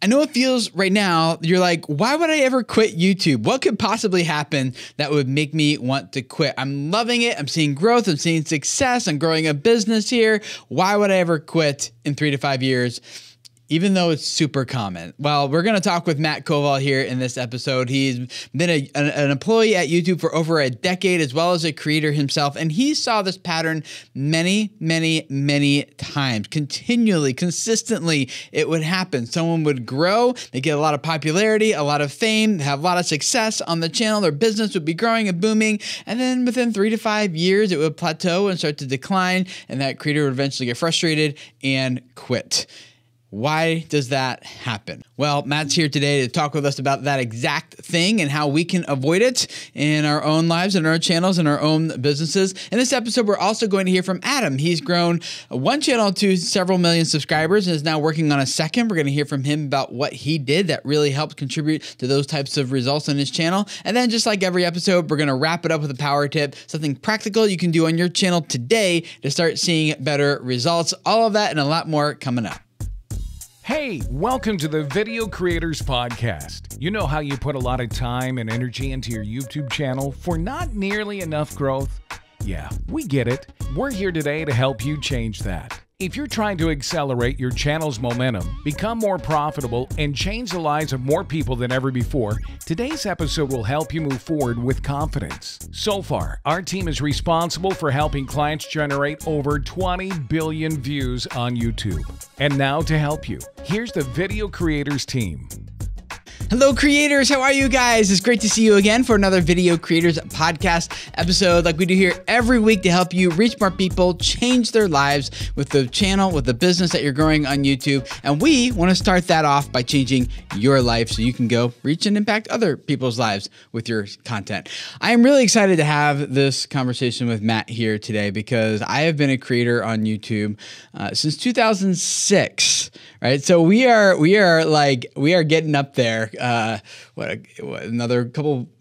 I know it feels right now, you're like, why would I ever quit YouTube? What could possibly happen that would make me want to quit? I'm loving it. I'm seeing growth. I'm seeing success. I'm growing a business here. Why would I ever quit in 3 to 5 years? Even though it's super common. Well, we're going to talk with Matt Koval here in this episode. He's been an employee at YouTube for over a decade, as well as a creator himself. And he saw this pattern many, many, many times. Continually, consistently, it would happen. Someone would grow, they get a lot of popularity, a lot of fame, have a lot of success on the channel. Their business would be growing and booming. And then within 3 to 5 years, it would plateau and start to decline. And that creator would eventually get frustrated and quit. Why does that happen? Well, Matt's here today to talk with us about that exact thing and how we can avoid it in our own lives and our channels and our own businesses. In this episode, we're also going to hear from Adam. He's grown one channel to several million subscribers and is now working on a second. We're going to hear from him about what he did that really helped contribute to those types of results on his channel. And then just like every episode, we're going to wrap it up with a power tip, something practical you can do on your channel today to start seeing better results. All of that and a lot more coming up. Hey, welcome to the Video Creators Podcast. You know how you put a lot of time and energy into your YouTube channel for not nearly enough growth? Yeah, we get it. We're here today to help you change that. If you're trying to accelerate your channel's momentum, become more profitable, and change the lives of more people than ever before, today's episode will help you move forward with confidence. So far, our team is responsible for helping clients generate over 20 billion views on YouTube. And now to help you, here's the Video Creators team. Hello creators, how are you guys? It's great to see you again for another Video Creators Podcast episode like we do here every week to help you reach more people, change their lives with the channel, with the business that you're growing on YouTube. And we want to start that off by changing your life so you can go reach and impact other people's lives with your content. I am really excited to have this conversation with Matt here today because I have been a creator on YouTube since 2006, right? So we are getting up there. Another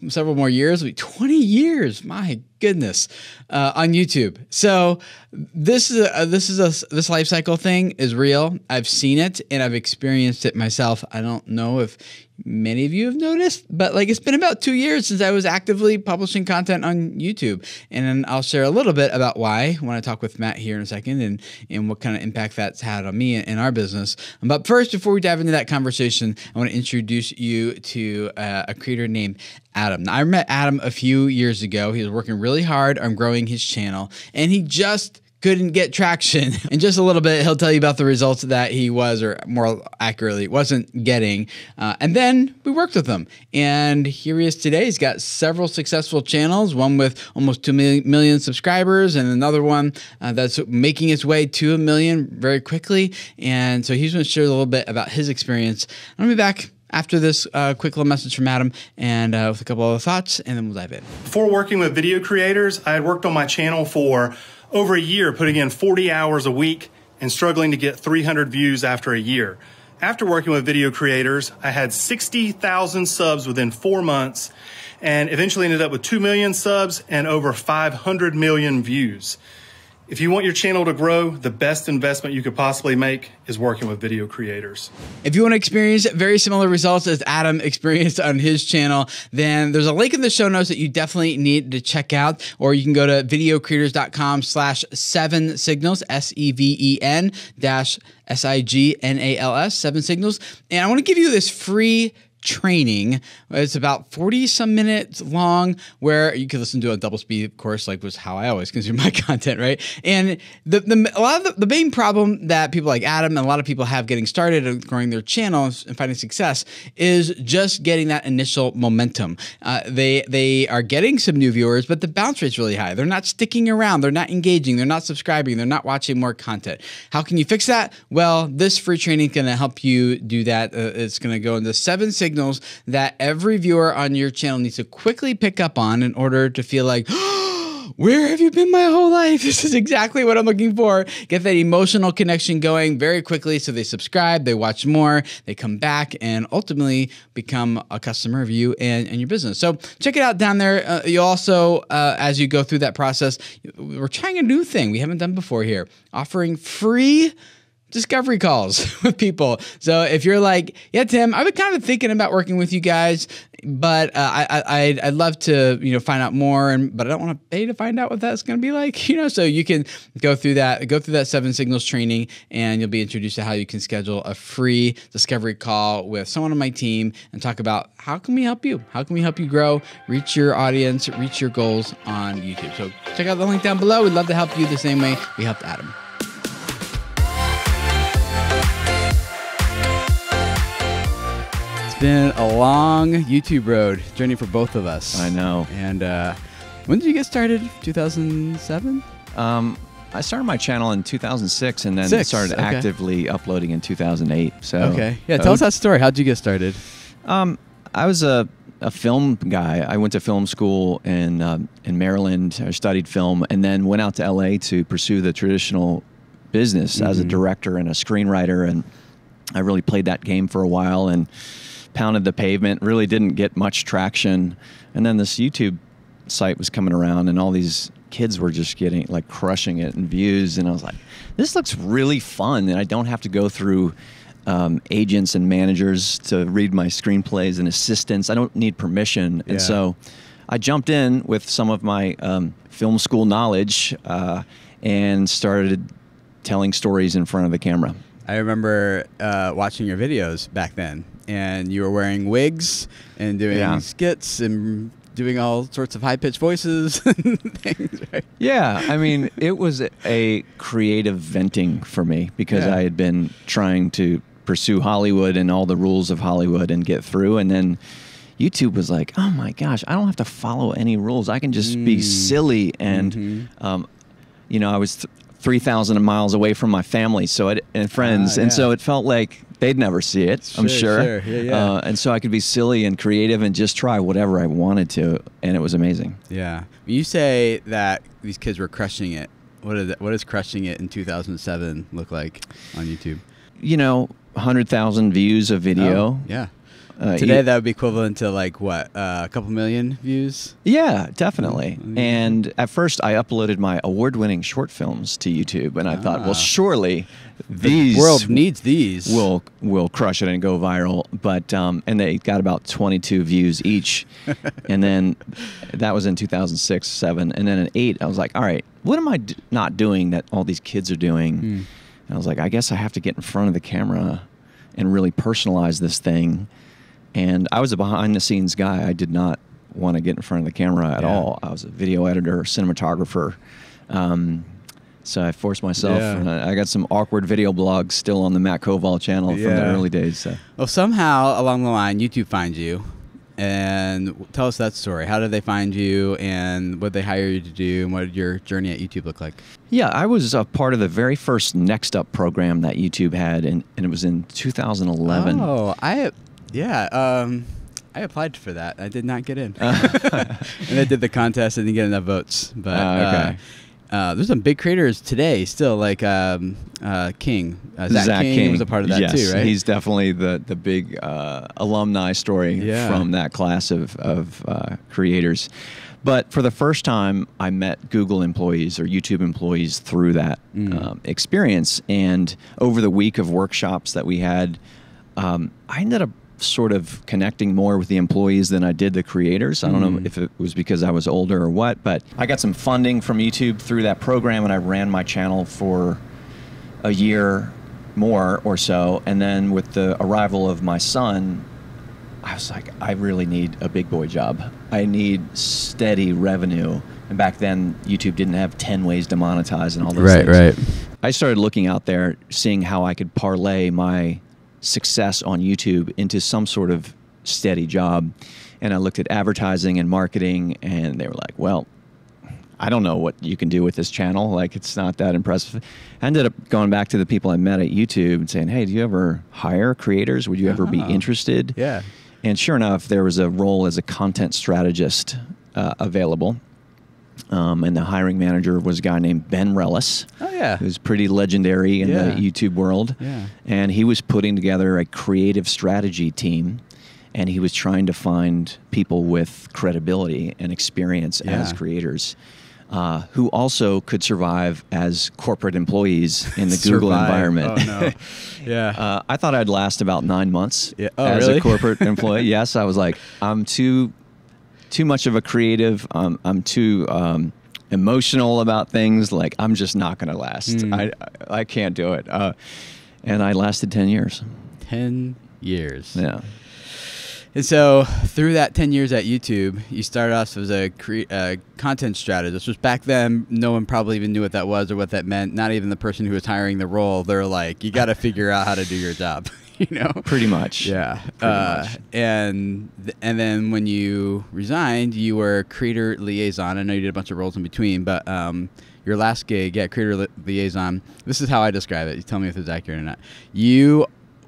several more years, 20 years, my goodness, on YouTube. So this life cycle thing is real. I've seen it and I've experienced it myself. I don't know if many of you have noticed, but it's been about 2 years since I was actively publishing content on YouTube. And then I'll share a little bit about why when I talk with Matt here in a second and what kind of impact that's had on me and our business. But first, before we dive into that conversation, I want to introduce you to a creator named Adam. Now, I met Adam a few years ago. He was working really hard on growing his channel and he just couldn't get traction. In just a little bit, he'll tell you about the results that he was, or more accurately, wasn't getting. And then we worked with him. And here he is today. He's got several successful channels, one with almost 2 million subscribers and another one that's making its way to 1 million very quickly. And so he's going to share a little bit about his experience. I'm going to be back after this quick little message from Adam and with a couple other thoughts, and then we'll dive in. Before working with video creators, I had worked on my channel for over a year, putting in 40 hours a week and struggling to get 300 views after a year. After working with video creators, I had 60,000 subs within 4 months and eventually ended up with 2 million subs and over 500 million views. If you want your channel to grow, the best investment you could possibly make is working with video creators. If you want to experience very similar results as Adam experienced on his channel, then there's a link in the show notes that you definitely need to check out, or you can go to videocreators.com/7signals, SEVEN-SIGNALS, 7 signals. And I want to give you this free training. It's about 40 some minutes long where you can listen to a double speed, of course, like was how I always consume my content, right? And a lot of the main problem that people like Adam and a lot of people have getting started and growing their channels and finding success is just getting that initial momentum. They are getting some new viewers, but the bounce rate's really high. They're not sticking around. They're not engaging. They're not subscribing. They're not watching more content. How can you fix that? Well, this free training is going to help you do that. It's going to go into 7 signals that every viewer on your channel needs to quickly pick up on in order to feel like, where have you been my whole life? This is exactly what I'm looking for. Get that emotional connection going very quickly so they subscribe, they watch more, they come back, and ultimately become a customer of you and your business. So check it out down there. You also, as you go through that process, we're trying a new thing we haven't done before here, offering free discovery calls with people. So if you're like, yeah, Tim, I've been kind of thinking about working with you guys, but I'd love to, find out more, but I don't want to pay to find out what that's going to be like, so you can go through that 7 signals training, and you'll be introduced to how you can schedule a free discovery call with someone on my team and talk about how can we help you? How can we help you grow, reach your audience, reach your goals on YouTube? So check out the link down below. We'd love to help you the same way we helped Adam. It's been a long YouTube road journey for both of us. I know. And when did you get started? 2007? I started my channel in 2006 and then started okay. actively uploading in 2008. So okay. Yeah, tell us that story. How'd you get started? I was a film guy. I went to film school in Maryland. I studied film and then went out to LA to pursue the traditional business as a director and a screenwriter. And I really played that game for a while and pounded the pavement, really didn't get much traction. And then this YouTube site was coming around and all these kids were just getting like crushing it in views. And I was like, this looks really fun. And I don't have to go through agents and managers to read my screenplays and assistants. I don't need permission. And so I jumped in with some of my film school knowledge and started telling stories in front of the camera. I remember watching your videos back then, and you were wearing wigs and doing skits and doing all sorts of high-pitched voices and things, right? Yeah, I mean, it was a creative venting for me because I had been trying to pursue Hollywood and all the rules of Hollywood and get through, and then YouTube was like, oh my gosh, I don't have to follow any rules. I can just be silly, and I was 3,000 miles away from my family and friends, and so it felt like they'd never see it, I'm sure. Yeah. And so I could be silly and creative and just try whatever I wanted to, and it was amazing. Yeah. When you say that these kids were crushing it, what does crushing it in 2007 look like on YouTube? 100,000 views a video. Oh, yeah. Today that would be equivalent to like what, a couple million views? Yeah, definitely. And at first I uploaded my award-winning short films to YouTube, and I thought, well, surely the world needs these. Will crush it and go viral. But and they got about 22 views each. And then that was in 2006, 7, and then in 8 I was like, all right, what am I not doing that all these kids are doing? And I was like, I guess I have to get in front of the camera and really personalize this thing. And I was a behind-the-scenes guy. I did not want to get in front of the camera at all. I was a video editor, cinematographer. So I forced myself. I got some awkward video blogs still on the Matt Koval channel from the early days. So. Well, somehow along the line, YouTube finds you. And tell us that story. How did they find you, and what did they hire you to do, and what did your journey at YouTube look like? Yeah, I was a part of the very first Next Up program that YouTube had, and it was in 2011. Oh, I applied for that. I did not get in. And I did the contest and didn't get enough votes. But there's some big creators today still, like King. Zach King was a part of that too, right? He's definitely the big alumni story from that class of creators. But for the first time, I met Google employees or YouTube employees through that experience. And over the week of workshops that we had, I ended up sort of connecting more with the employees than I did the creators. I don't know if it was because I was older or what, but I got some funding from YouTube through that program, and I ran my channel for a year more or so. And then with the arrival of my son, I was like, I really need a big boy job. I need steady revenue. And back then, YouTube didn't have 10 ways to monetize and all those things. Right. I started looking out there, seeing how I could parlay my success on YouTube into some sort of steady job. And I looked at advertising and marketing, and they were like, well, I don't know what you can do with this channel. Like, it's not that impressive. I ended up going back to the people I met at YouTube and saying, hey, do you ever hire creators? Would you ever be interested? Yeah. And sure enough, there was a role as a content strategist available. And the hiring manager was a guy named Ben Rellis. Oh, yeah. Who's pretty legendary in the YouTube world. Yeah. And he was putting together a creative strategy team, and he was trying to find people with credibility and experience as creators. who also could survive as corporate employees in the Google environment. Oh, no. Yeah. I thought I'd last about 9 months as really? a corporate employee. Yes, I was like, I'm too much of a creative. I'm too emotional about things. Like, I'm just not going to last. I can't do it. And I lasted 10 years. 10 years. Yeah. And so through that 10 years at YouTube, you started off as a content strategist, which back then no one probably even knew what that was or what that meant. Not even the person who was hiring the role. They're like, you got to figure out how to do your job, you know? Pretty much. Yeah. Pretty much. And then when you resigned, you were creator liaison. I know you did a bunch of roles in between, but your last gig, creator liaison, this is how I describe it. You tell me if it's accurate or not. You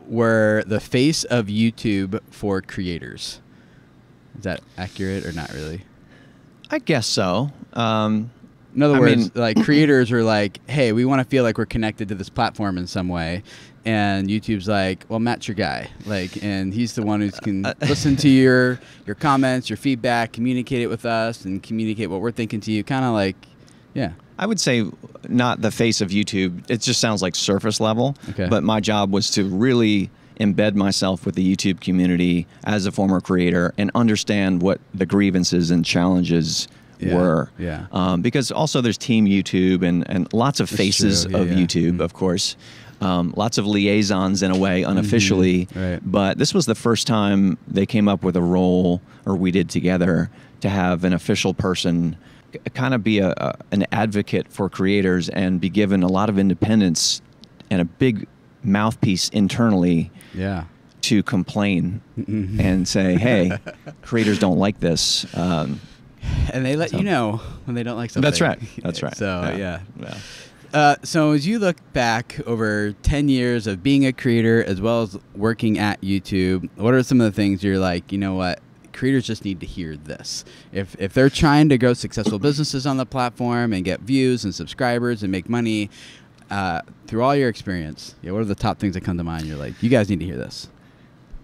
were the face of YouTube for creators. Is that accurate or not really? I guess so. In other words, like creators are like, hey, we want to feel like we're connected to this platform in some way. And YouTube's like, well, Matt's your guy. Like, and he's the one who can listen to your comments, your feedback, communicate it with us, and communicate what we're thinking to you. Kind of like, yeah. I would say not the face of YouTube. It just sounds like surface level. Okay. But my job was to really embed myself with the YouTube community as a former creator and understand what the grievances and challenges were. Yeah. Because also there's Team YouTube and lots of faces of YouTube, of course. Lots of liaisons in a way, unofficially. Right. But this was the first time they came up with a role, or we did together, to have an official person kind of be an advocate for creators and be given a lot of independence and a big mouthpiece internally to complain and say, hey, creators don't like this. And they let you know when they don't like something. That's right. That's right. So, yeah. So as you look back over 10 years of being a creator as well as working at YouTube, what are some of the things you're like, you know what? Creators just need to hear this. If they're trying to grow successful businesses on the platform and get views and subscribers and make money, through all your experience, what are the top things that come to mind? You're like, you guys need to hear this.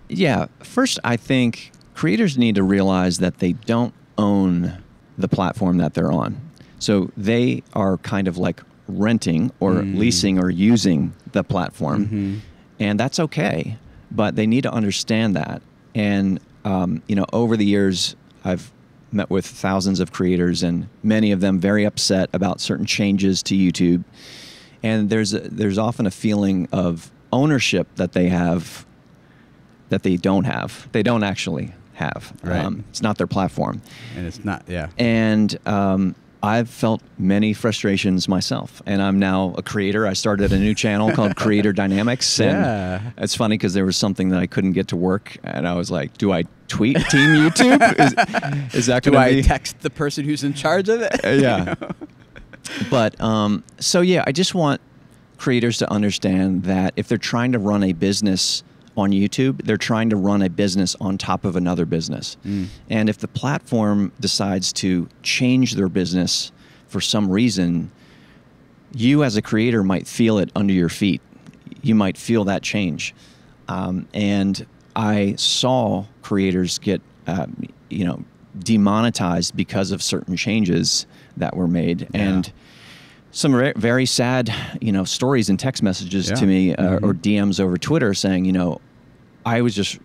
Yeah. First, I think creators need to realize that they don't own the platform that they're on. So they are kind of like renting or leasing or using the platform. And that's okay. But they need to understand that. And over the years, I've met with thousands of creators, and many of them very upset about certain changes to YouTube. And there's often a feeling of ownership that they have that they don't have. They don't actually have. Right. It's not their platform. And it's not, And I've felt many frustrations myself, and I'm now a creator. I started a new channel called Creator Dynamics, and it's funny because there was something that I couldn't get to work, and I was like, do I tweet Team YouTube? Is that going to be... Do I text the person who's in charge of it? Yeah. But, I just want creators to understand that if they're trying to run a business on YouTube, they're trying to run a business on top of another business. And if the platform decides to change their business for some reason, you as a creator might feel it under your feet. You might feel that change. And I saw creators get, demonetized because of certain changes that were made. And some very sad, stories and text messages to me or DMs over Twitter saying, I was just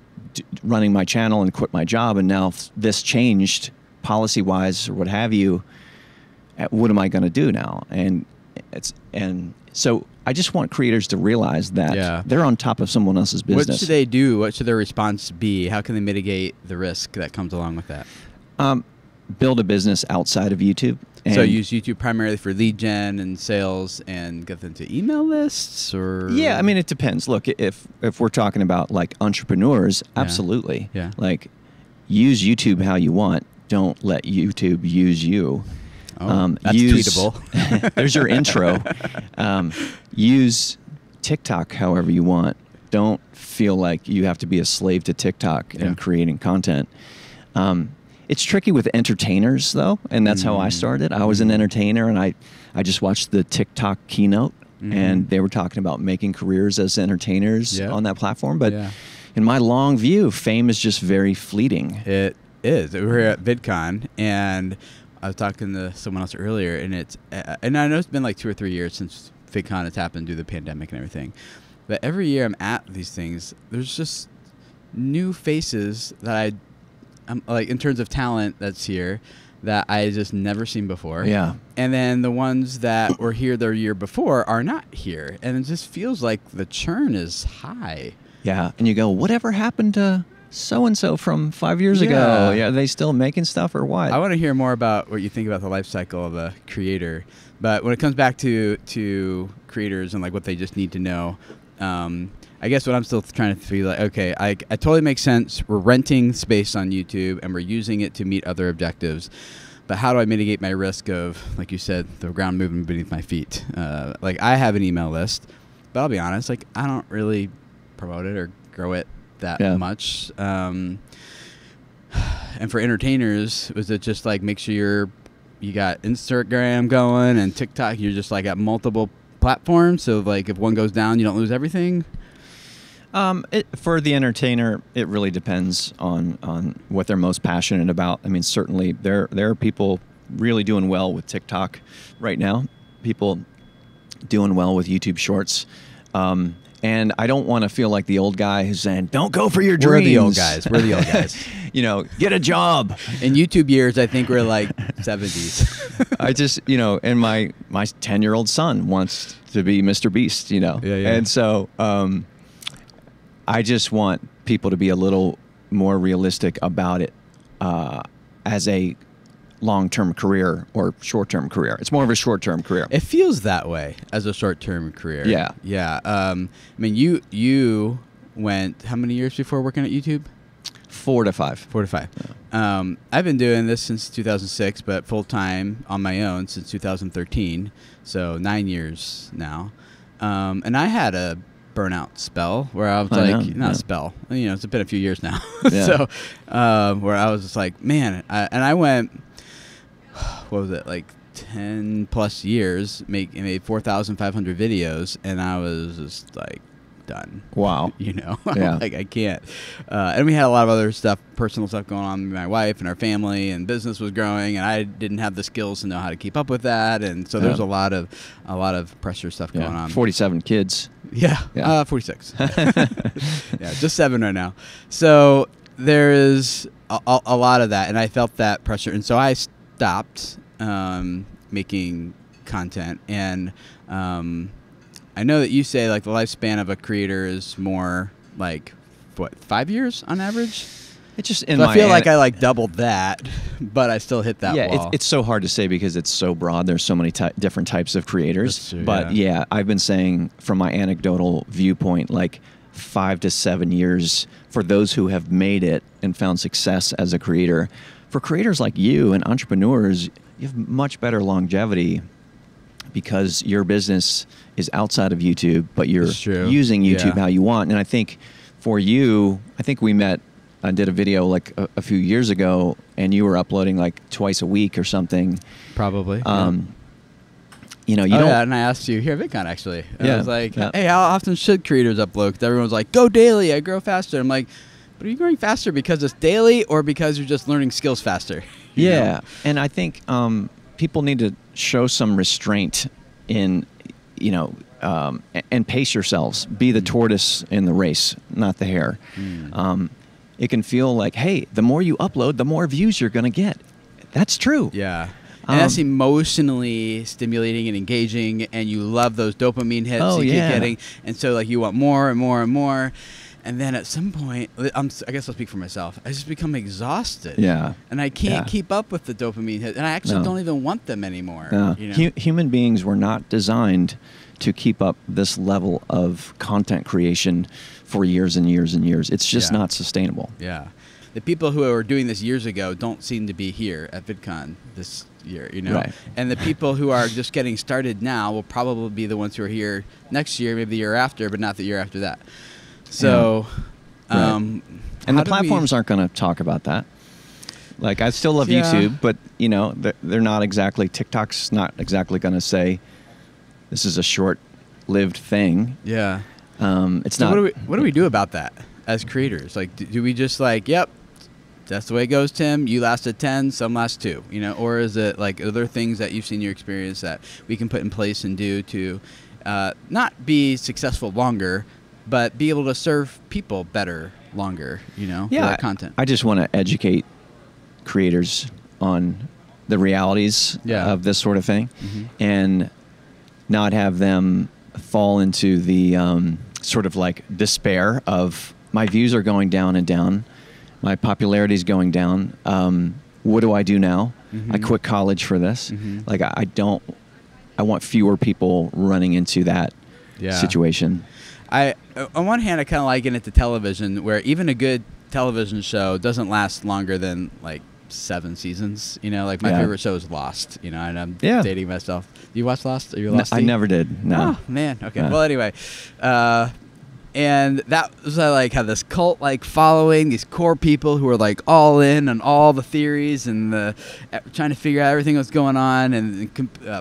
running my channel and quit my job, and now this changed policy-wise or what have you. What am I going to do now? And so I just want creators to realize that they're on top of someone else's business. What should they do? What should their response be? How can they mitigate the risk that comes along with that? Build a business outside of YouTube. So use YouTube primarily for lead gen and sales, and get them to email lists, or it depends. Look, if we're talking about like entrepreneurs, absolutely. Yeah. Like, use YouTube how you want. Don't let YouTube use you. Oh, that's tweetable. There's your intro. Use TikTok however you want. Don't feel like you have to be a slave to TikTok and creating content. It's tricky with entertainers, though, and that's how I started. I was an entertainer, and I just watched the TikTok keynote, and they were talking about making careers as entertainers on that platform. But in my long view, fame is just very fleeting. It is. We were at VidCon, and I was talking to someone else earlier, and and I know it's been like 2 or 3 years since VidCon has happened due to the pandemic and everything, but every year I'm at these things, there's just new faces that I'm like, in terms of talent that's here, that I just never seen before. Yeah. And then the ones that were here the year before are not here, and it just feels like the churn is high. Yeah, and you go, whatever happened to so-and-so from 5 years ago? Yeah, are they still making stuff or what? I want to hear more about what you think about the life cycle of a creator. But when it comes back to creators and like what they just need to know, I guess what I'm still trying to feel like, okay, I totally makes sense. We're renting space on YouTube and we're using it to meet other objectives. But how do I mitigate my risk of, like you said, the ground moving beneath my feet? Like, I have an email list, but I'll be honest, like, I don't really promote it or grow it that much. And for entertainers, was it just like, make sure you got Instagram going and TikTok, you're just like at multiple platforms, so like if one goes down, you don't lose everything? For the entertainer, it really depends on what they're most passionate about. I mean, certainly there are people really doing well with TikTok right now, people doing well with YouTube Shorts. And I don't want to feel like the old guy who's saying, don't go for your dreams. We're the old guys. We're the old guys. You know, get a job. In YouTube years, I think we're like 70s. I just, you know, and my 10-year-old son wants to be Mr. Beast, you know. Yeah. And so I just want people to be a little more realistic about it as a long-term career or short-term career. It's more of a short-term career. It feels that way as a short-term career. Yeah. Yeah. I mean, you went how many years before working at YouTube? 4 to 5. 4 to 5. Yeah. I've been doing this since 2006, but full-time on my own since 2013, so 9 years now. And I had a burnout spell where I was a spell, you know, it's been a few years now. Yeah. So where I was just like, man, and I went, what was it, like 10 plus years, made 4,500 videos, and I was just like done. Wow. You know, Yeah. like I can't. And we had a lot of other stuff, personal stuff going on with my wife and our family, and business was growing, and I didn't have the skills to know how to keep up with that, and so there's a lot of pressure stuff going on. 47 kids. Yeah. 46. Yeah, just 7 right now. So there is a lot of that, and I felt that pressure, and so I stopped making content. And I know that you say like the lifespan of a creator is more like what, 5 years on average? It's just I feel like I like doubled that, but I still hit that wall. Yeah, it's so hard to say because it's so broad. There's so many different types of creators. That's true, but yeah, I've been saying from my anecdotal viewpoint, like 5 to 7 years for those who have made it and found success as a creator. For creators like you and entrepreneurs, you have much better longevity because your business is outside of YouTube, but you're using YouTube how you want. And I think for you, I think we met. I did a video like a few years ago, and you were uploading like twice a week or something. Probably. You know, you don't. Yeah, and I asked you here at VidCon actually. And I was like, hey, how often should creators upload? Because everyone's like, go daily, I grow faster. I'm like, but are you growing faster because it's daily or because you're just learning skills faster? You know? And I think people need to show some restraint in, you know, and pace yourselves. Be the tortoise in the race, not the hare. It can feel like, hey, the more you upload, the more views you're going to get. That's true. Yeah. And that's emotionally stimulating and engaging, and you love those dopamine hits you keep getting. And so like you want more and more and more. And then at some point, I guess I'll speak for myself, I just become exhausted. Yeah. And I can't keep up with the dopamine hits. And I actually don't even want them anymore. No. You know? Human beings were not designed to keep up this level of content creation for years and years and years. It's just not sustainable. Yeah. The people who were doing this years ago don't seem to be here at VidCon this year, you know? Right. And the people who are just getting started now will probably be the ones who are here next year, maybe the year after, but not the year after that. So, and the platforms aren't going to talk about that. Like, I still love YouTube, but, you know, they're not exactly, TikTok's not exactly going to say, this is a short-lived thing. Yeah. It's so not. What do we do about that as creators? Like, do we just like, yep, that's the way it goes, Tim. You lasted 10, some last 2, you know, or is it like, are there things that you've seen in your experience that we can put in place and do to not be successful longer, but be able to serve people better longer, you know, with our content? I just want to educate creators on the realities of this sort of thing, and not have them fall into the sort of like despair of, my views are going down and down, my popularity is going down. What do I do now? I quit college for this. Like, I want fewer people running into that situation. On one hand, I kind of liken it to television, where even a good television show doesn't last longer than like 7 seasons. You know, like my favorite show is Lost. You know, and I'm dating myself. You watch Lost? Are you Lost? I never did. No. Oh man. Okay. Well, anyway, and that was like had this cult like following, these core people who were like all in on all the theories and trying to figure out everything that's going on, and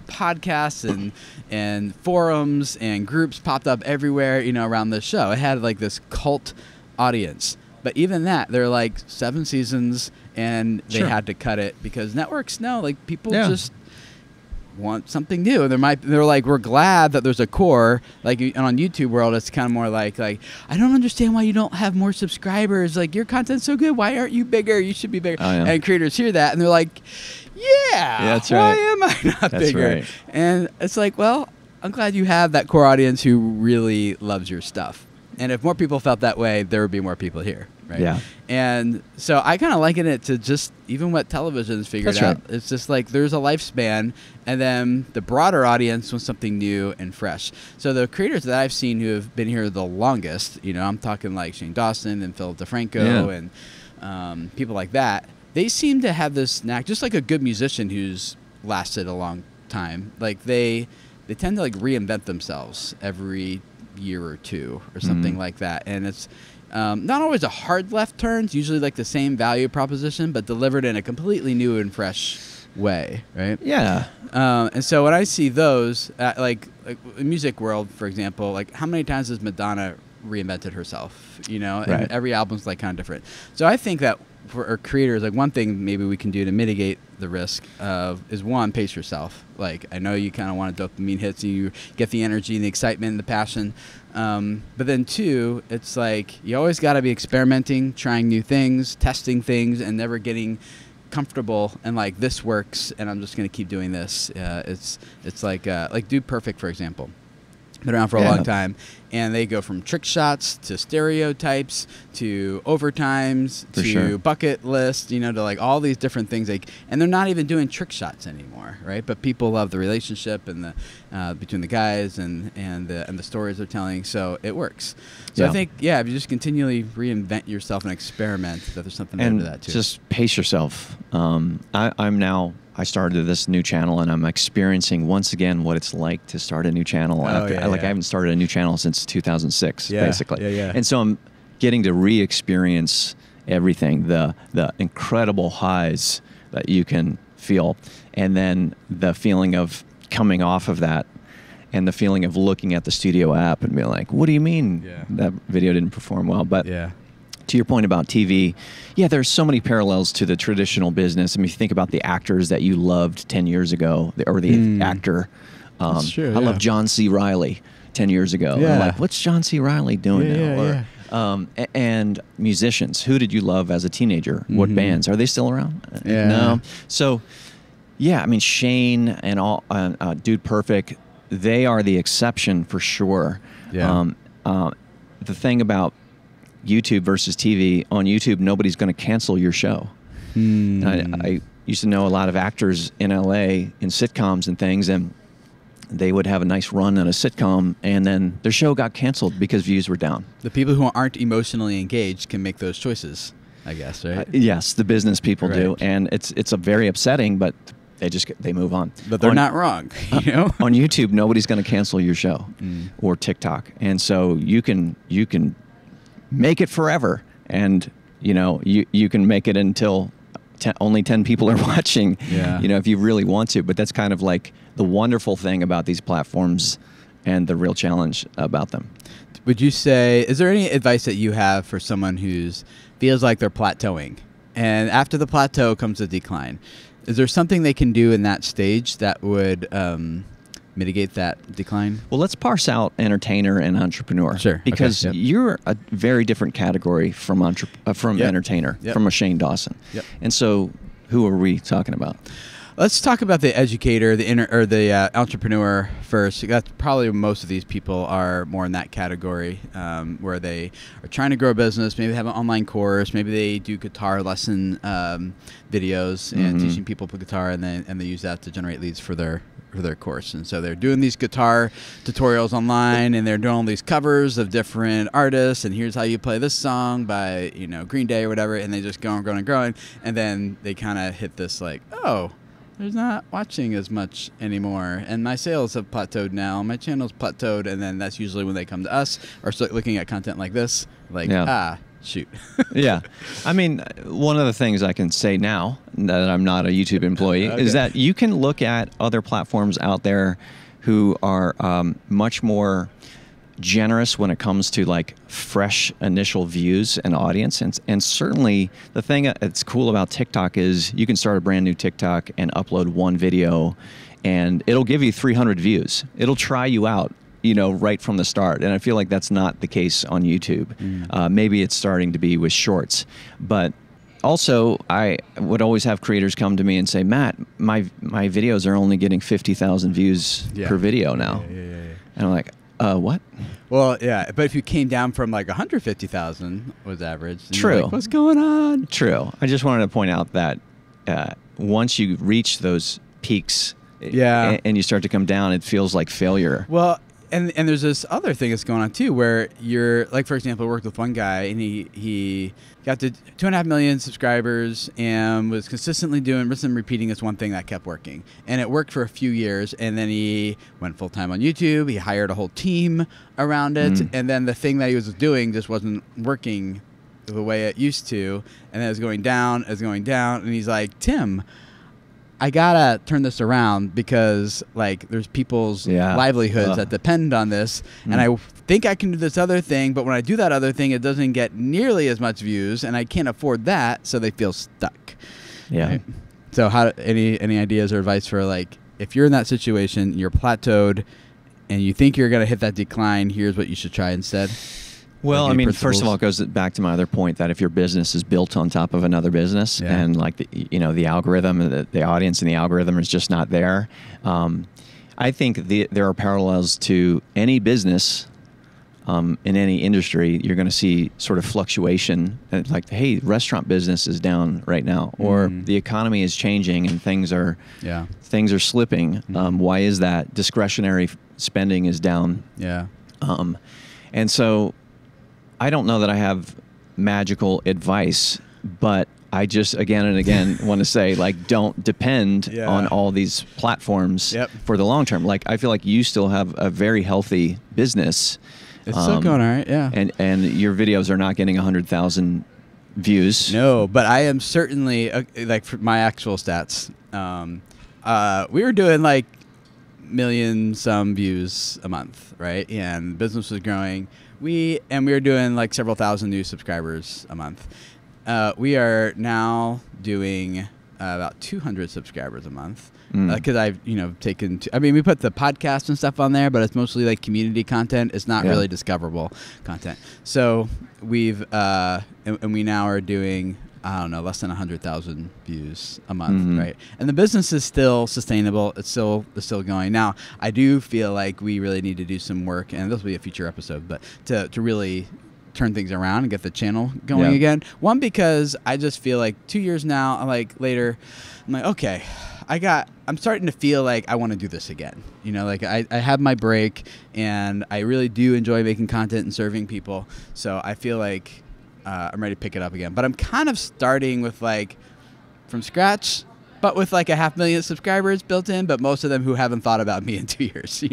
podcasts and forums and groups popped up everywhere, you know, around this show. It had like this cult audience. But even that, they're like 7 seasons, and they had to cut it because networks know, like, people just want something new. And they're like, we're glad that there's a core. Like, on YouTube world, it's kind of more like I don't understand why you don't have more subscribers. Like, your content's so good. Why aren't you bigger? You should be bigger. And creators hear that, and they're like, that's why right. am I not That's bigger? right. And it's like, well, I'm glad you have that core audience who really loves your stuff. And if more people felt that way, there would be more people here, right? Yeah. And so I kind of liken it to just even what television's figured out. Right. It's just like there's a lifespan, and then the broader audience wants something new and fresh. So the creators that I've seen who have been here the longest, you know, I'm talking like Shane Dawson and Philip DeFranco and people like that, they seem to have this knack, just like a good musician who's lasted a long time. Like they tend to like reinvent themselves every year or 2 or something like that, and it's not always a hard left turn. It's usually like the same value proposition, but delivered in a completely new and fresh way, right? And so when I see those, like in music world, for example, like how many times has Madonna reinvented herself? You know, and every album's like kind of different. So I think that for our creators, like one thing maybe we can do to mitigate the risk is one, pace yourself. Like, I know you kind of want dopamine hits, and you get the energy and the excitement and the passion. But then 2, it's like you always got to be experimenting, trying new things, testing things, and never getting comfortable and like, this works and I'm just going to keep doing this. It's like Dude Perfect, for example. Been around for a long time, and they go from trick shots to stereotypes to overtimes to bucket list, you know, to like all these different things. Like, and they're not even doing trick shots anymore, right? But people love the relationship and the between the guys and the stories they're telling, so it works. So I think if you just continually reinvent yourself and experiment, that there's something into that too. Just pace yourself. I started this new channel, and I'm experiencing once again what it's like to start a new channel. I haven't started a new channel since 2006, basically. And so I'm getting to re-experience everything, the incredible highs that you can feel, and then the feeling of coming off of that, and the feeling of looking at the studio app and being like, what do you mean that video didn't perform well? But to your point about TV, there's so many parallels to the traditional business. I mean, if you think about the actors that you loved 10 years ago, or the actor. That's true, I love John C. Reilly 10 years ago. I'm like, what's John C. Reilly doing now? And musicians, who did you love as a teenager? What bands? Are they still around? No. So, I mean, Shane and all Dude Perfect, they are the exception for sure. The thing about YouTube versus TV, on YouTube, nobody's going to cancel your show. I used to know a lot of actors in LA in sitcoms and things, and they would have a nice run on a sitcom, and then their show got canceled because views were down. The people who aren't emotionally engaged can make those choices, I guess, right? Yes, the business people do, and it's a very upsetting, but they move on. But they're not wrong, you know? On YouTube, nobody's going to cancel your show, or TikTok, and so you can make it forever, and you can make it until only 10 people are watching, if you really want to. But that's kind of like the wonderful thing about these platforms and the real challenge about them. Would you say, is there any advice that you have for someone who's feels like they're plateauing And after the plateau comes the decline. Is there something they can do in that stage that would mitigate that decline? Well, let's parse out entertainer and entrepreneur. Sure. Because Okay. Yep. you're a very different category from Yep. entertainer, Yep. from a Shane Dawson. Yep. And so who are we talking about? Let's talk about the educator, the entrepreneur first. That's probably most of these people are more in that category, where they are trying to grow a business. Maybe they have an online course. Maybe they do guitar lesson videos and teaching people to play guitar, and they use that to generate leads for their course. And so they're doing these guitar tutorials online, and they're doing all these covers of different artists, and here's how you play this song by Green Day or whatever, and they just go on growing, and then they kind of hit this like, oh, there's not watching as much anymore, and my sales have plateaued now. My channel's plateaued, and then that's usually when they come to us or start looking at content like this, like, shoot. Yeah. I mean, one of the things I can say now that I'm not a YouTube employee is that you can look at other platforms out there who are much more generous when it comes to like fresh initial views and audience, and certainly the thing that's cool about TikTok is you can start a brand new TikTok and upload one video and it'll give you 300 views. It'll try you out right from the start, and I feel like that's not the case on YouTube. Maybe it's starting to be with shorts, but also I would always have creators come to me and say, Matt, my videos are only getting 50,000 views per video now. And I'm like, what? Well, yeah, but if you came down from like 150,000 was average. True. Like, what's going on? True. I just wanted to point out that once you reach those peaks, and you start to come down, it feels like failure. Well, and there's this other thing that's going on too, where you're like, for example, I worked with one guy, and he got to 2.5 million subscribers and was consistently doing, repeating this one thing that kept working, and it worked for a few years, and then he went full time on YouTube. He hired a whole team around it, and then the thing that he was doing just wasn't working the way it used to, and then it was going down, and he's like, Tim, I gotta turn this around because like there's people's livelihoods that depend on this, and I think I can do this other thing, but when I do that other thing, it doesn't get nearly as much views, and I can't afford that, so they feel stuck. Yeah. Right? So any ideas or advice for like if you're in that situation, you're plateaued, and you think you're gonna hit that decline, here's what you should try instead? Well, I mean, first of all, it goes back to my other point that if your business is built on top of another business, and like the algorithm, the audience and the algorithm is just not there, I think there are parallels to any business in any industry. You're going to see sort of fluctuation, like, hey, restaurant business is down right now, or the economy is changing and things are slipping. Why is that? Discretionary spending is down. Yeah. And so I don't know that I have magical advice, but I just again and again want to say, like, don't depend on all these platforms for the long term. Like, I feel like you still have a very healthy business. It's still going all right, yeah. And your videos are not getting 100,000 views. No, but I am certainly, like, for my actual stats, we were doing like million-some views a month, right? And business was growing. We were doing like several thousand new subscribers a month. We are now doing about 200 subscribers a month because I've taken. We put the podcast and stuff on there, but it's mostly like community content. It's not really discoverable content. So we've and we now are doing, I don't know, less than 100,000 views a month, right? And the business is still sustainable. It's still going. Now, I do feel like we really need to do some work, and this will be a future episode, but to really turn things around and get the channel going again. One, because I just feel like 2 years now, later, I'm like, okay, I'm starting to feel like I want to do this again. Like I have my break, and I really do enjoy making content and serving people. So I feel like I'm ready to pick it up again. But I'm kind of starting with like from scratch, but with like 500,000 subscribers built in, but most of them who haven't thought about me in 2 years.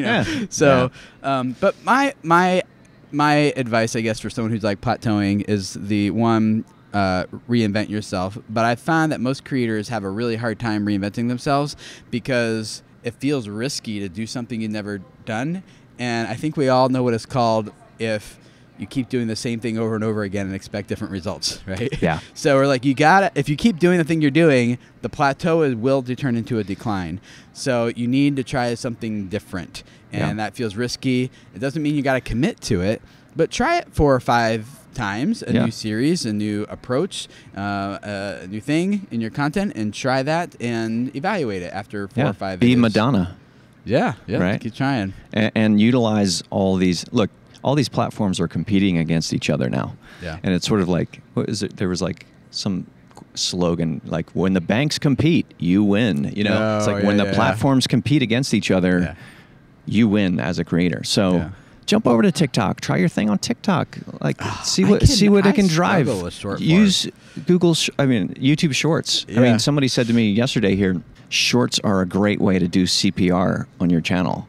So, but my advice, I guess, for someone who's like plateauing is the one, reinvent yourself. But I found that most creators have a really hard time reinventing themselves because it feels risky to do something you've never done. And I think we all know what it's called if you keep doing the same thing over and over again and expect different results, right? Yeah. So we're like, if you keep doing the thing you're doing, the plateau will turn into a decline. So you need to try something different, and that feels risky. It doesn't mean you got to commit to it, but try it 4 or 5 times, a new series, a new approach, a new thing in your content, and try that and evaluate it after 4 or 5 Be videos. Madonna. Yeah, right? Keep trying. And utilize all these. Look, all these platforms are competing against each other now. Yeah. And it's sort of like, what is it? There was like some slogan, like, when the banks compete, you win. You know, it's like when the platforms compete against each other, you win as a creator. So jump over to TikTok. Try your thing on TikTok. Like, see what it can drive. Use YouTube Shorts. I mean, somebody said to me yesterday here, Shorts are a great way to do CPR on your channel.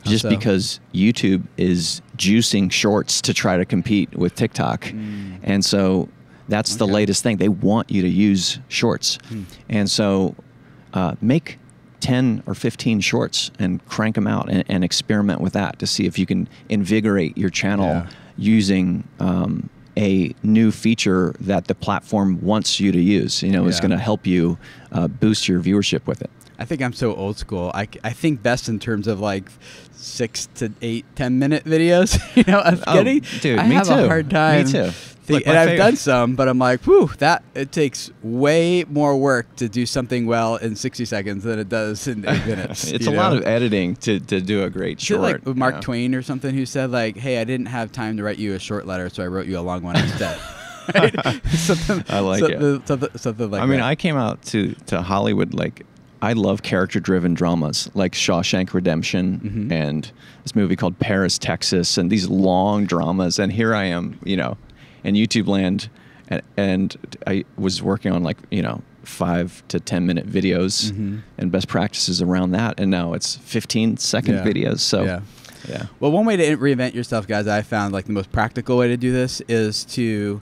Just because YouTube is juicing Shorts to try to compete with TikTok. And so that's the latest thing. They want you to use Shorts. And so make 10 or 15 shorts and crank them out and experiment with that to see if you can invigorate your channel using a new feature that the platform wants you to use. You know, it's going to help you boost your viewership with it. I think I'm so old school. I think best in terms of like 6 to 8, 10-minute videos. You know, I have a hard time. Me too. And I've done some, but I'm like, whew, it takes way more work to do something well in 60 seconds than it does in 8 minutes. It's a lot of editing to do a great short. Like Mark Twain or something, who said like, hey, I didn't have time to write you a short letter, so I wrote you a long one instead. Right? I like it. Something like that. I mean, I came out to Hollywood like, I love character-driven dramas like Shawshank Redemption and this movie called Paris, Texas, and these long dramas. And here I am, you know, in YouTube land, and I was working on 5 to 10 minute videos and best practices around that, and now it's 15-second videos. So Well, one way to reinvent yourself, guys, I found like the most practical way to do this is to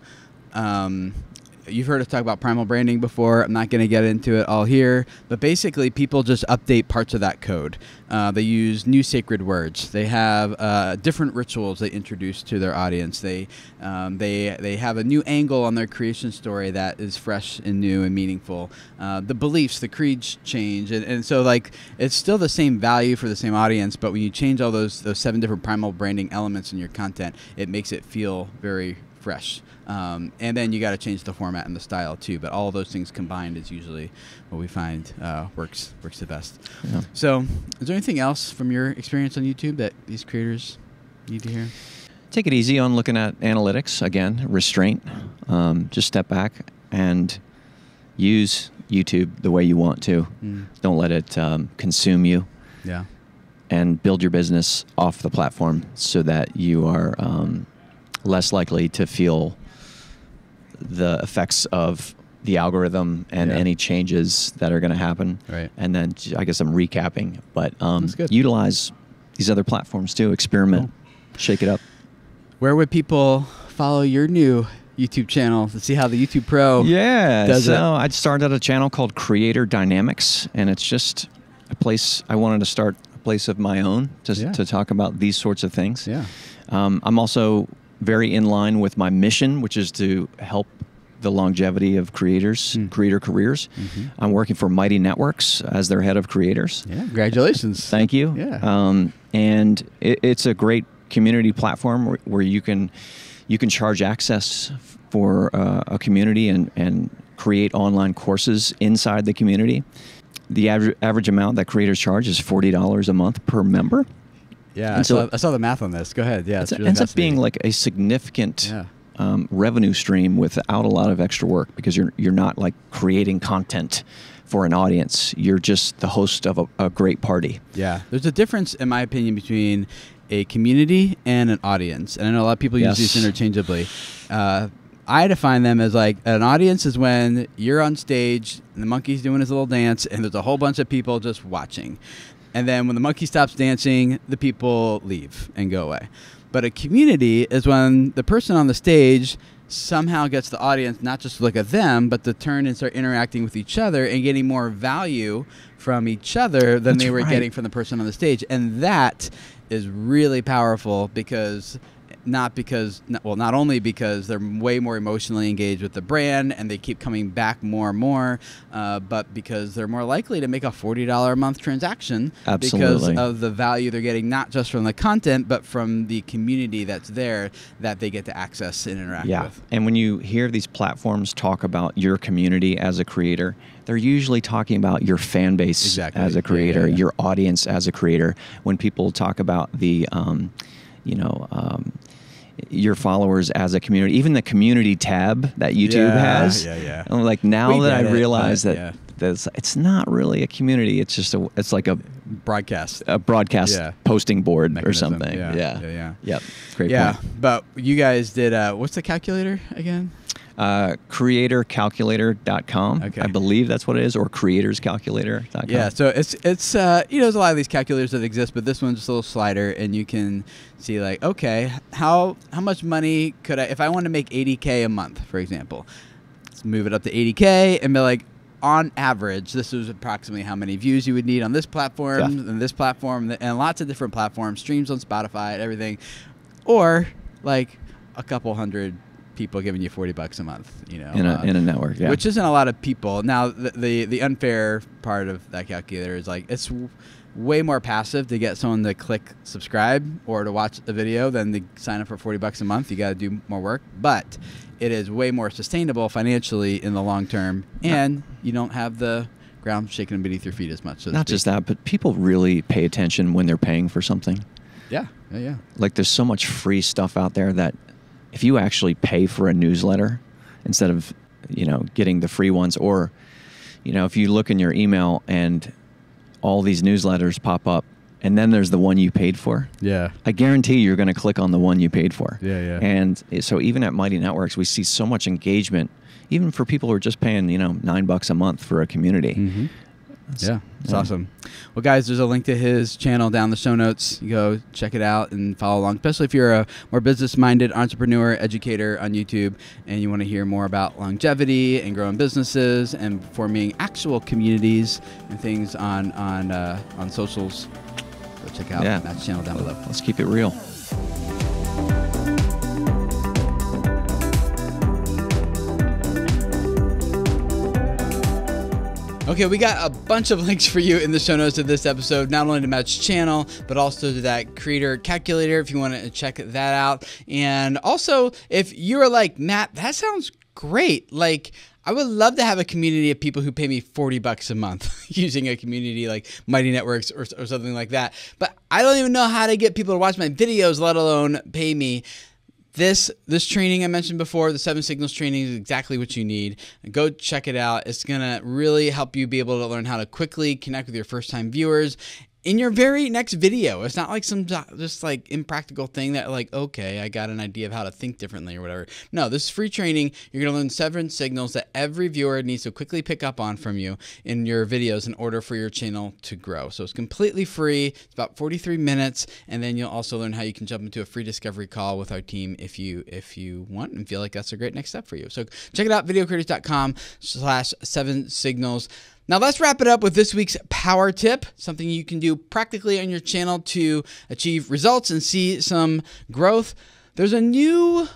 you've heard us talk about primal branding before. I'm not going to get into it all here, but basically people just update parts of that code. They use new sacred words. They have different rituals they introduce to their audience. They have a new angle on their creation story that is fresh and new and meaningful. The beliefs, the creeds change, and so like it's still the same value for the same audience, but when you change all those 7 different primal branding elements in your content, it makes it feel very fresh. And then you got to change the format and the style too. But all of those things combined is usually what we find works the best. Yeah. So, is there anything else from your experience on YouTube that these creators need to hear? Take it easy on looking at analytics. Again, restraint. Just step back and use YouTube the way you want to. Don't let it consume you. Yeah. And build your business off the platform so that you are less likely to feel the effects of the algorithm and any changes that are going to happen. Right. And then I guess I'm recapping, but utilize these other platforms too. Experiment, shake it up. Where would people follow your new YouTube channel to see how the YouTube Pro does it? I started a channel called Creator Dynamics, and it's just a place I wanted to start, a place of my own to talk about these sorts of things. Yeah. I'm also very in line with my mission, which is to help the longevity of creators, creator careers. I'm working for Mighty Networks as their head of creators. Yeah, congratulations. Thank you. Yeah. And it's a great community platform where you can charge access for a community and create online courses inside the community. The average amount that creators charge is $40 a month per member. Yeah, I saw the math on this. Go ahead. Yeah, it ends up being like a significant revenue stream without a lot of extra work, because you're not like creating content for an audience. You're just the host of a great party. Yeah, there's a difference, in my opinion, between a community and an audience, and I know a lot of people use these interchangeably. I define them as like an audience is when you're on stage and the monkey's doing his little dance, and there's a whole bunch of people just watching. And then when the monkey stops dancing, the people leave and go away. But a community is when the person on the stage somehow gets the audience not just to look at them, but to turn and start interacting with each other and getting more value from each other than they were getting from the person on the stage. And that is really powerful, because not only because they're way more emotionally engaged with the brand and they keep coming back more and more, but because they're more likely to make a $40 a month transaction. Absolutely. Because of the value they're getting, not just from the content, but from the community that's there that they get to access and interact with. And when you hear these platforms talk about your community as a creator, they're usually talking about your fan base as a creator, your audience as a creator. When people talk about the, your followers as a community, even the community tab that YouTube has. Like now that I realize that it's not really a community. It's just it's like a broadcast posting board mechanism. Or something. Yep. Great point. But you guys did, what's the calculator again? Creatorcalculator.com. Okay. I believe that's what it is, or creatorscalculator.com. Yeah, so it's there's a lot of these calculators that exist, but this one's just a little slider, and you can see like, okay, how much money could I, if I want to make $80K a month, for example, let's move it up to $80K and be like, on average, this is approximately how many views you would need on this platform and this platform, and lots of different platforms, streams on Spotify, everything, or like a couple hundred people giving you $40 a month, in a network, which isn't a lot of people. Now, the unfair part of that calculator is like it's way more passive to get someone to click subscribe or to watch the video than to sign up for $40 a month. You got to do more work, but it is way more sustainable financially in the long term, and you don't have the ground shaking beneath your feet as much. Not just that, but people really pay attention when they're paying for something. Yeah. Like there's so much free stuff out there that if you actually pay for a newsletter instead of, getting the free ones, or, if you look in your email and all these newsletters pop up and then there's the one you paid for. Yeah. I guarantee you're going to click on the one you paid for. Yeah. And so even at Mighty Networks, we see so much engagement, even for people who are just paying, $9 a month for a community. Mm-hmm. It's awesome. Well, guys, there's a link to his channel down in the show notes. You go check it out and follow along, especially if you're a more business-minded entrepreneur, educator on YouTube, and you want to hear more about longevity and growing businesses and forming actual communities and things on socials. Go check out Matt's channel down below. Let's keep it real. Okay, we got a bunch of links for you in the show notes of this episode, not only to Matt's channel, but also to that creator calculator if you want to check that out. And also, if you're like, Matt, that sounds great. Like, I would love to have a community of people who pay me $40 a month using a community like Mighty Networks or something like that. But I don't even know how to get people to watch my videos, let alone pay me. This training I mentioned before, the 7 Signals training, is exactly what you need. Go check it out. It's going to really help you be able to learn how to quickly connect with your first-time viewers in your very next video. It's not like some just like impractical thing that like, okay, I got an idea of how to think differently or whatever. No, this is free training. You're going to learn 7 signals that every viewer needs to quickly pick up on from you in your videos in order for your channel to grow. So it's completely free. It's about 43 minutes. And then you'll also learn how you can jump into a free discovery call with our team if you want and feel like that's a great next step for you. So check it out, videocreators.com/7 signals. Now let's wrap it up with this week's power tip, something you can do practically on your channel to achieve results and see some growth. There's a new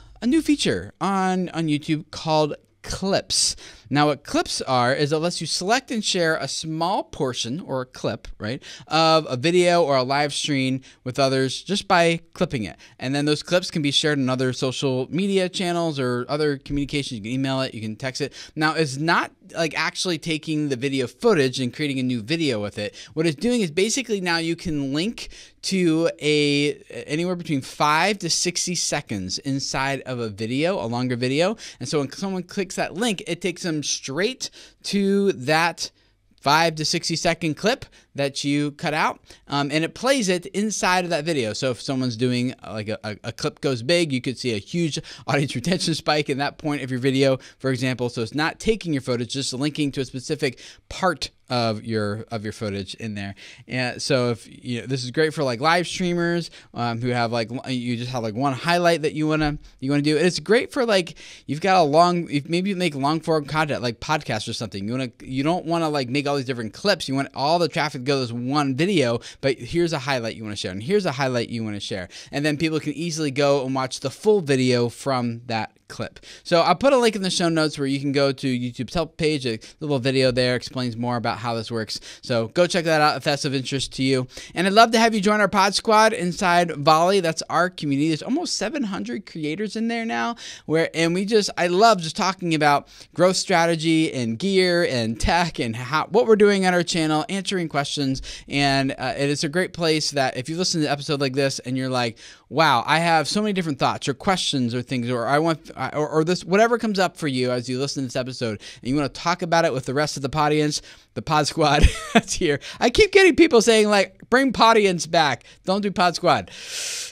feature on YouTube called clips. Now what clips are is it lets you select and share a small portion or a clip, right, of a video or a live stream with others just by clipping it. And then those clips can be shared on other social media channels or other communications. You can email it, you can text it. Now it's not like actually taking the video footage and creating a new video with it. What it's doing is basically now you can link to anywhere between 5 to 60 seconds inside of a video, a longer video. And so when someone clicks that link, it takes them straight to that 5 to 60 second clip that you cut out, and it plays it inside of that video. So if someone's doing like a clip goes big, you could see a huge audience retention spike in that point of your video, for example. So it's not taking your footage, just linking to a specific part of your footage in there. And so if this is great for like live streamers who have like you just have like one highlight that you wanna do. And it's great for like you've got maybe you make long form content like podcasts or something. You don't want to like make all these different clips. You want all the traffic to go to this one video, but here's a highlight you want to share, and here's a highlight you want to share, and then people can easily go and watch the full video from that clip. So I'll put a link in the show notes where you can go to YouTube's help page. A little video there explains more about how this works. So go check that out if that's of interest to you. And I'd love to have you join our pod squad inside Volley. That's our community. There's almost 700 creators in there now. I love just talking about growth strategy and gear and tech and what we're doing on our channel, answering questions. And it is a great place that if you listen to an episode like this and you're like, wow, I have so many different thoughts or questions or things, or I want or this, whatever comes up for you as you listen to this episode, and you want to talk about it with the rest of the audience, the Pod Squad that's here. I keep getting people saying like, bring Podience back. Don't do Pod Squad.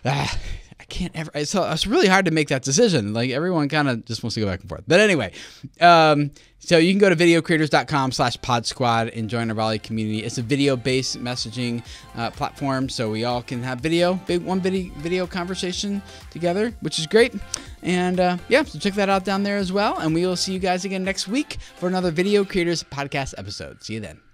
I can't ever. It's really hard to make that decision. Like everyone kind of just wants to go back and forth. But anyway, so you can go to videocreators.com/podsquad and join our Volley community. It's a video-based messaging platform, so we all can have one video conversation together, which is great. And yeah, so check that out down there as well. And we will see you guys again next week for another Video Creators Podcast episode. See you then.